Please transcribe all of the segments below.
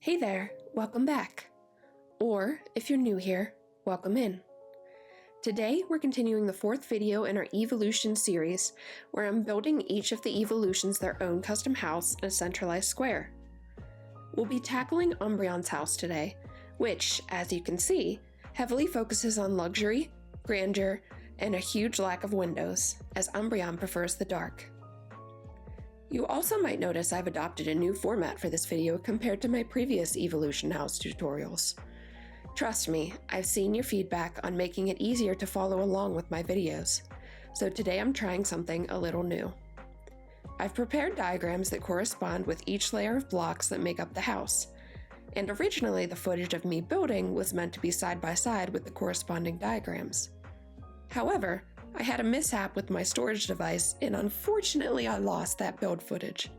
Hey there, welcome back. Or, if you're new here, welcome in. Today, we're continuing the fourth video in our Eeveelution series, where I'm building each of the Eeveelutions their own custom house in a centralized square. We'll be tackling Umbreon's house today, which, as you can see, heavily focuses on luxury, grandeur, and a huge lack of windows, as Umbreon prefers the dark. You also might notice I've adopted a new format for this video compared to my previous Eeveelution house tutorials. Trust me, I've seen your feedback on making it easier to follow along with my videos, so today I'm trying something a little new. I've prepared diagrams that correspond with each layer of blocks that make up the house, and originally the footage of me building was meant to be side by side with the corresponding diagrams. However, I had a mishap with my storage device, and unfortunately I lost that build footage.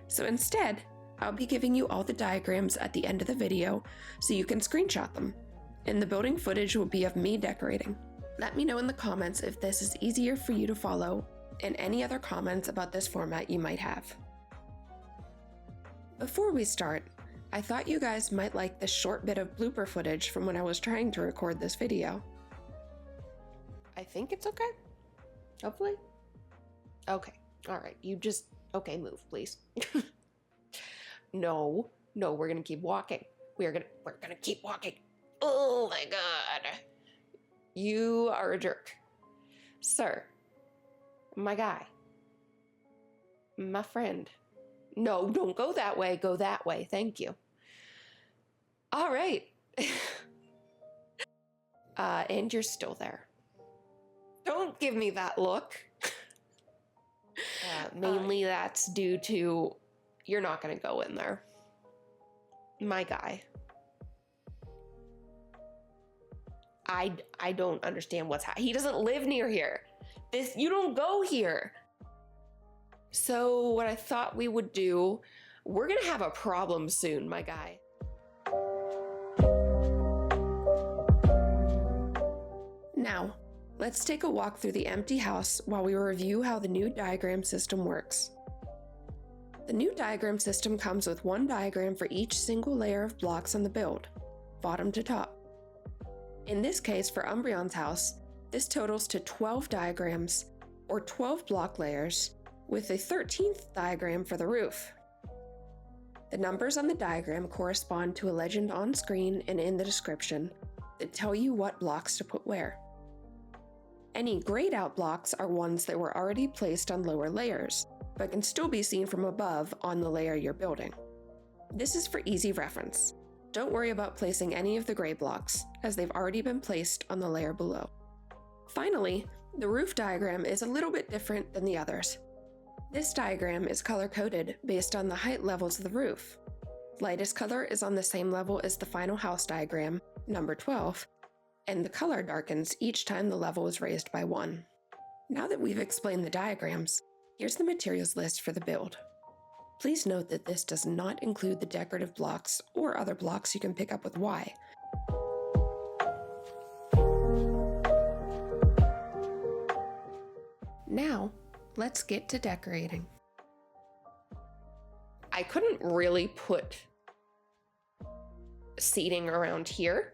So instead, I'll be giving you all the diagrams at the end of the video so you can screenshot them, and the building footage will be of me decorating. Let me know in the comments if this is easier for you to follow, and any other comments about this format you might have. Before we start, I thought you guys might like this short bit of blooper footage from when I was trying to record this video. I think it's okay. Hopefully. Okay. All right. Okay, move, please. No, we're gonna keep walking. We're gonna keep walking. Oh my God. You are a jerk. Sir. My guy. My friend. No, don't go that way. Go that way. Thank you. All right. And you're still there. Don't give me that look. Mainly that's due to you're not going to go in there. My guy. I don't understand what's happening. He doesn't live near here. You don't go here. So what I thought we would do, we're going to have a problem soon, my guy. Now, let's take a walk through the empty house while we review how the new diagram system works. The new diagram system comes with one diagram for each single layer of blocks on the build, bottom to top. In this case, for Umbreon's house, this totals to 12 diagrams, or 12 block layers, with a 13th diagram for the roof. The numbers on the diagram correspond to a legend on screen and in the description that tell you what blocks to put where. Any grayed out blocks are ones that were already placed on lower layers, but can still be seen from above on the layer you're building. This is for easy reference. Don't worry about placing any of the gray blocks, as they've already been placed on the layer below. Finally, the roof diagram is a little bit different than the others. This diagram is color-coded based on the height levels of the roof. Lightest color is on the same level as the final house diagram, number 12, and the color darkens each time the level is raised by 1. Now that we've explained the diagrams, here's the materials list for the build. Please note that this does not include the decorative blocks or other blocks you can pick up with Y. Now, let's get to decorating. I couldn't really put seating around here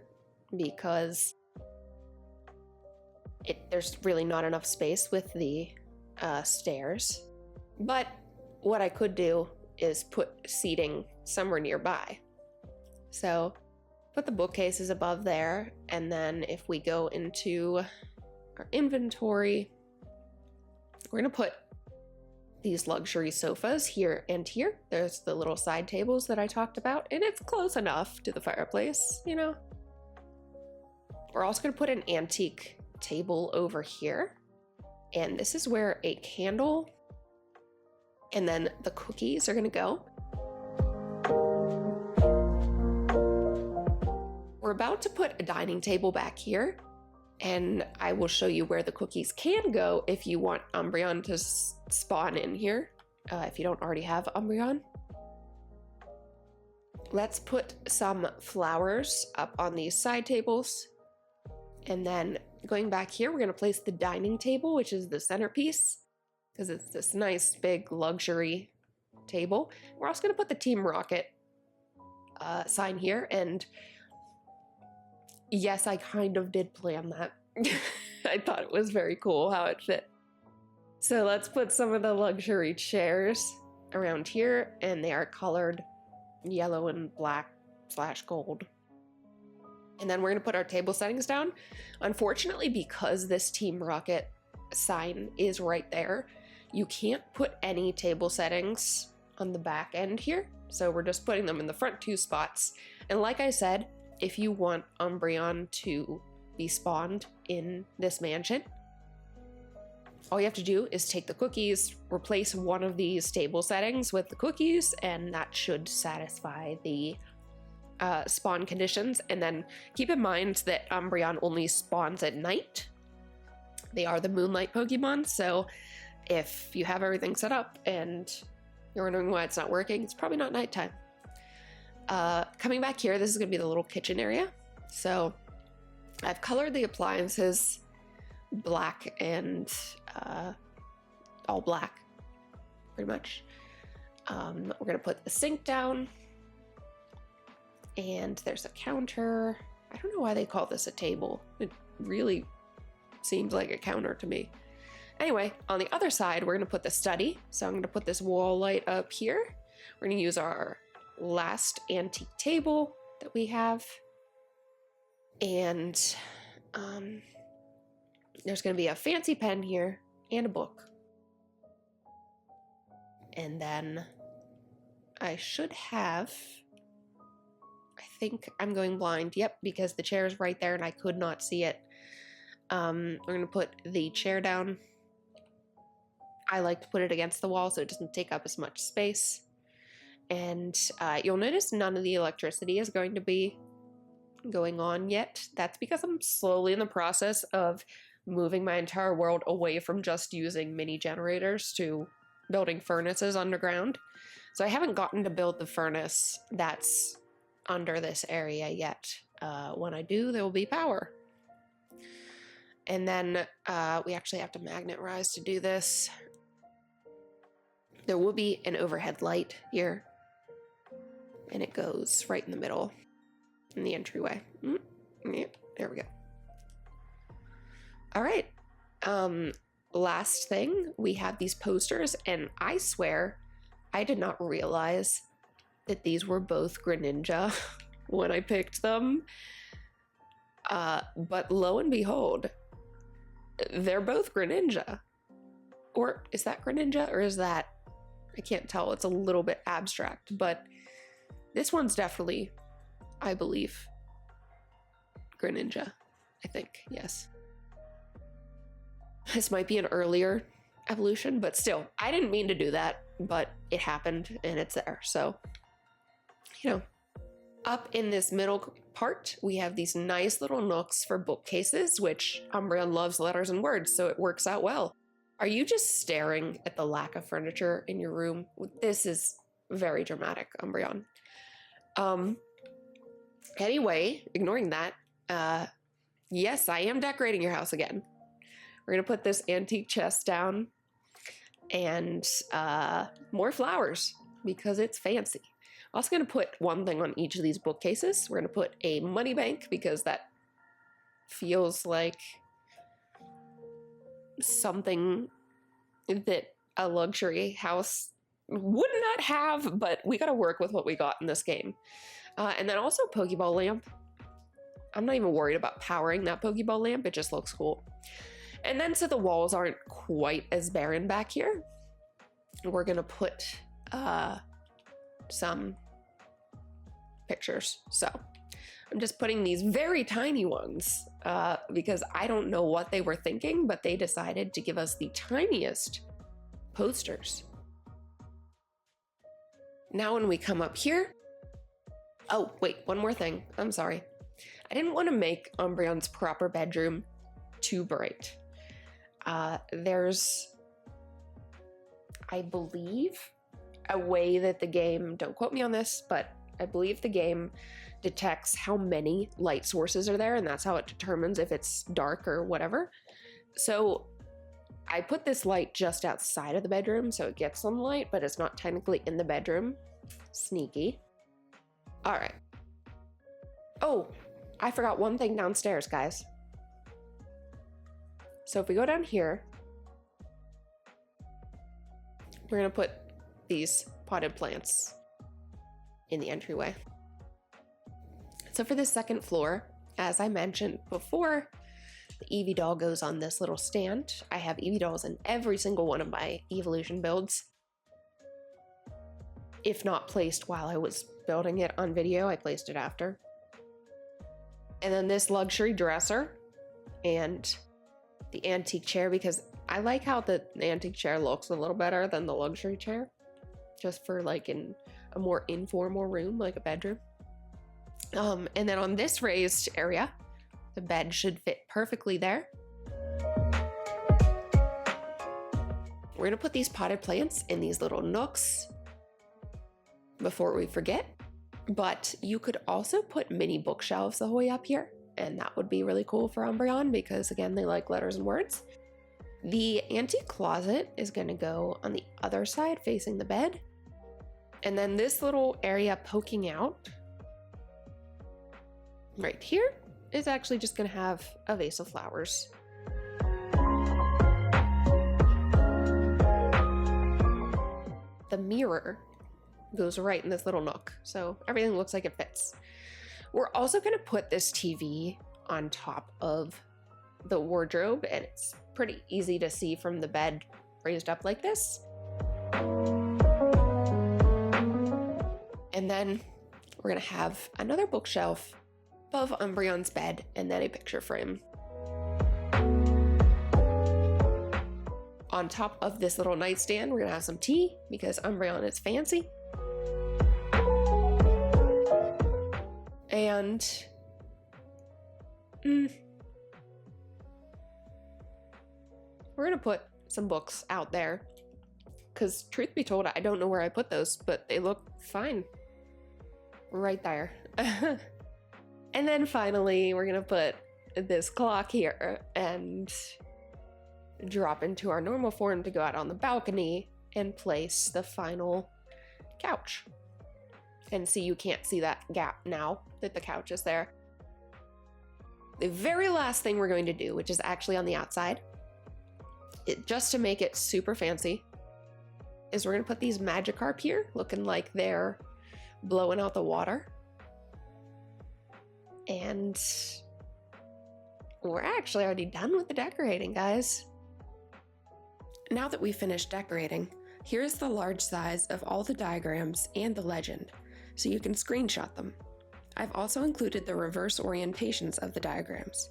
because there's really not enough space with the stairs. But what I could do is put seating somewhere nearby. So put the bookcases above there, and then if we go into our inventory, we're gonna put these luxury sofas here and here. There's the little side tables that I talked about, and it's close enough to the fireplace, you know. We're also gonna put an antique table over here, and this is where a candle and then the cookies are gonna go. We're about to put a dining table back here, and I will show you where the cookies can go if you want Umbreon to spawn in here, if you don't already have Umbreon. Let's put some flowers up on these side tables. And then going back here, we're gonna place the dining table, which is the centerpiece, because it's this nice big luxury table. We're also gonna put the Team Rocket sign here, and yes, I kind of did plan that. I thought it was very cool how it fit. So let's put some of the luxury chairs around here, and they are colored yellow and black / gold. And then we're going to put our table settings down. Unfortunately, because this Team Rocket sign is right there, you can't put any table settings on the back end here. So we're just putting them in the front 2 spots. And like I said, if you want Umbreon to be spawned in this mansion, all you have to do is take the cookies, replace one of these table settings with the cookies, and that should satisfy the spawn conditions. And then keep in mind that Umbreon only spawns at night. They are the moonlight Pokemon, so if you have everything set up and you're wondering why it's not working, it's probably not nighttime. Coming back here, this is going to be the little kitchen area. So I've colored the appliances black and all black, pretty much. We're going to put the sink down, and there's a counter. I don't know why they call this a table. It really seems like a counter to me. Anyway, on the other side, we're going to put the study. So I'm going to put this wall light up here. We're going to use our last antique table that we have. And there's going to be a fancy pen here and a book. And then I should have, I think I'm going blind. Yep, because the chair is right there and I could not see it. We're going to put the chair down. I like to put it against the wall so it doesn't take up as much space. And you'll notice none of the electricity is going to be going on yet. That's because I'm slowly in the process of moving my entire world away from just using mini generators to building furnaces underground. So I haven't gotten to build the furnace that's under this area yet. When I do, there will be power. And then we actually have to magnet rise to do this. There will be an overhead light here, and it goes right in the middle in the entryway. Yeah, there we go. All right. Last thing, we have these posters, and I swear I did not realize that these were both Greninja when I picked them. But lo and behold, they're both Greninja. Or is that Greninja, or is that, I can't tell, it's a little bit abstract, but this one's definitely, I believe, Greninja, I think, yes. This might be an earlier evolution, but still, I didn't mean to do that, but it happened and it's there. So, you know, up in this middle part, we have these nice little nooks for bookcases, which Umbreon loves letters and words, so it works out well. Are you just staring at the lack of furniture in your room? This is very dramatic, Umbreon. Anyway, ignoring that, yes, I am decorating your house again. We're gonna put this antique chest down and more flowers because it's fancy. Also gonna put one thing on each of these bookcases. We're gonna put a money bank because that feels like something that a luxury house would not have, but we gotta work with what we got in this game. And then also Pokeball lamp. I'm not even worried about powering that Pokeball lamp, it just looks cool. And then so the walls aren't quite as barren back here, we're gonna put some pictures. So I'm just putting these very tiny ones because I don't know what they were thinking, but they decided to give us the tiniest posters. Now when we come up here, oh wait, one more thing, I'm sorry. I didn't want to make Umbreon's proper bedroom too bright. There's, I believe, a way that the game, don't quote me on this, but I believe the game detects how many light sources are there, and that's how it determines if it's dark or whatever. So I put this light just outside of the bedroom so it gets some light, but it's not technically in the bedroom. Sneaky. All right. Oh, I forgot one thing downstairs, guys. So if we go down here, we're gonna put these potted plants in the entryway. So for the second floor, as I mentioned before, the Eevee doll goes on this little stand. I have Eevee dolls in every single one of my Eeveelution builds. If not placed while I was building it on video, I placed it after. And then this luxury dresser and the antique chair, because I like how the antique chair looks a little better than the luxury chair, just for like in a more informal room, like a bedroom. And then on this raised area, the bed should fit perfectly there. We're gonna put these potted plants in these little nooks before we forget. But you could also put mini bookshelves the whole way up here, and that would be really cool for Umbreon because, again, they like letters and words. The antique closet is going to go on the other side facing the bed. And then this little area poking out right here is actually just going to have a vase of flowers. The mirror goes right in this little nook, so everything looks like it fits. We're also going to put this TV on top of the wardrobe, and it's pretty easy to see from the bed raised up like this. And then we're going to have another bookshelf above Umbreon's bed, and then a picture frame. On top of this little nightstand, we're going to have some tea because Umbreon is fancy. And we're gonna put some books out there because, truth be told, I don't know where I put those, but they look fine right there. And then finally, we're gonna put this clock here and drop into our normal form to go out on the balcony and place the final couch. And see, you can't see that gap now that the couch is there. The very last thing we're going to do, which is actually on the outside, just to make it super fancy, is we're going to put these Magikarp here, looking like they're blowing out the water. And we're actually already done with the decorating, guys. Now that we've finished decorating, here's the large size of all the diagrams and the legend, so you can screenshot them. I've also included the reverse orientations of the diagrams.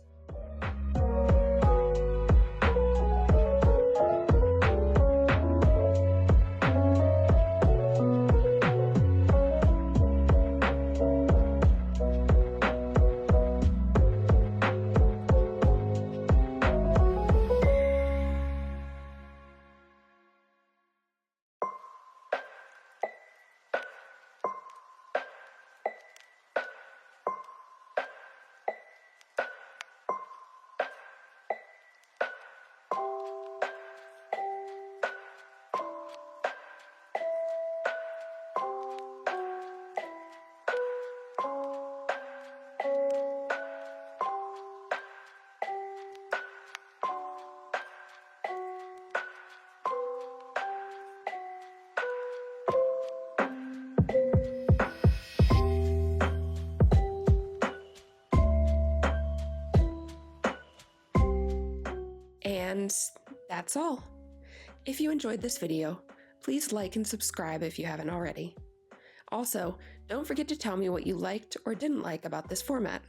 And that's all. If you enjoyed this video, please like and subscribe if you haven't already. Also, don't forget to tell me what you liked or didn't like about this format.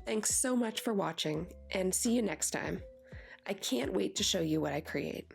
Thanks so much for watching, and see you next time. I can't wait to show you what I create.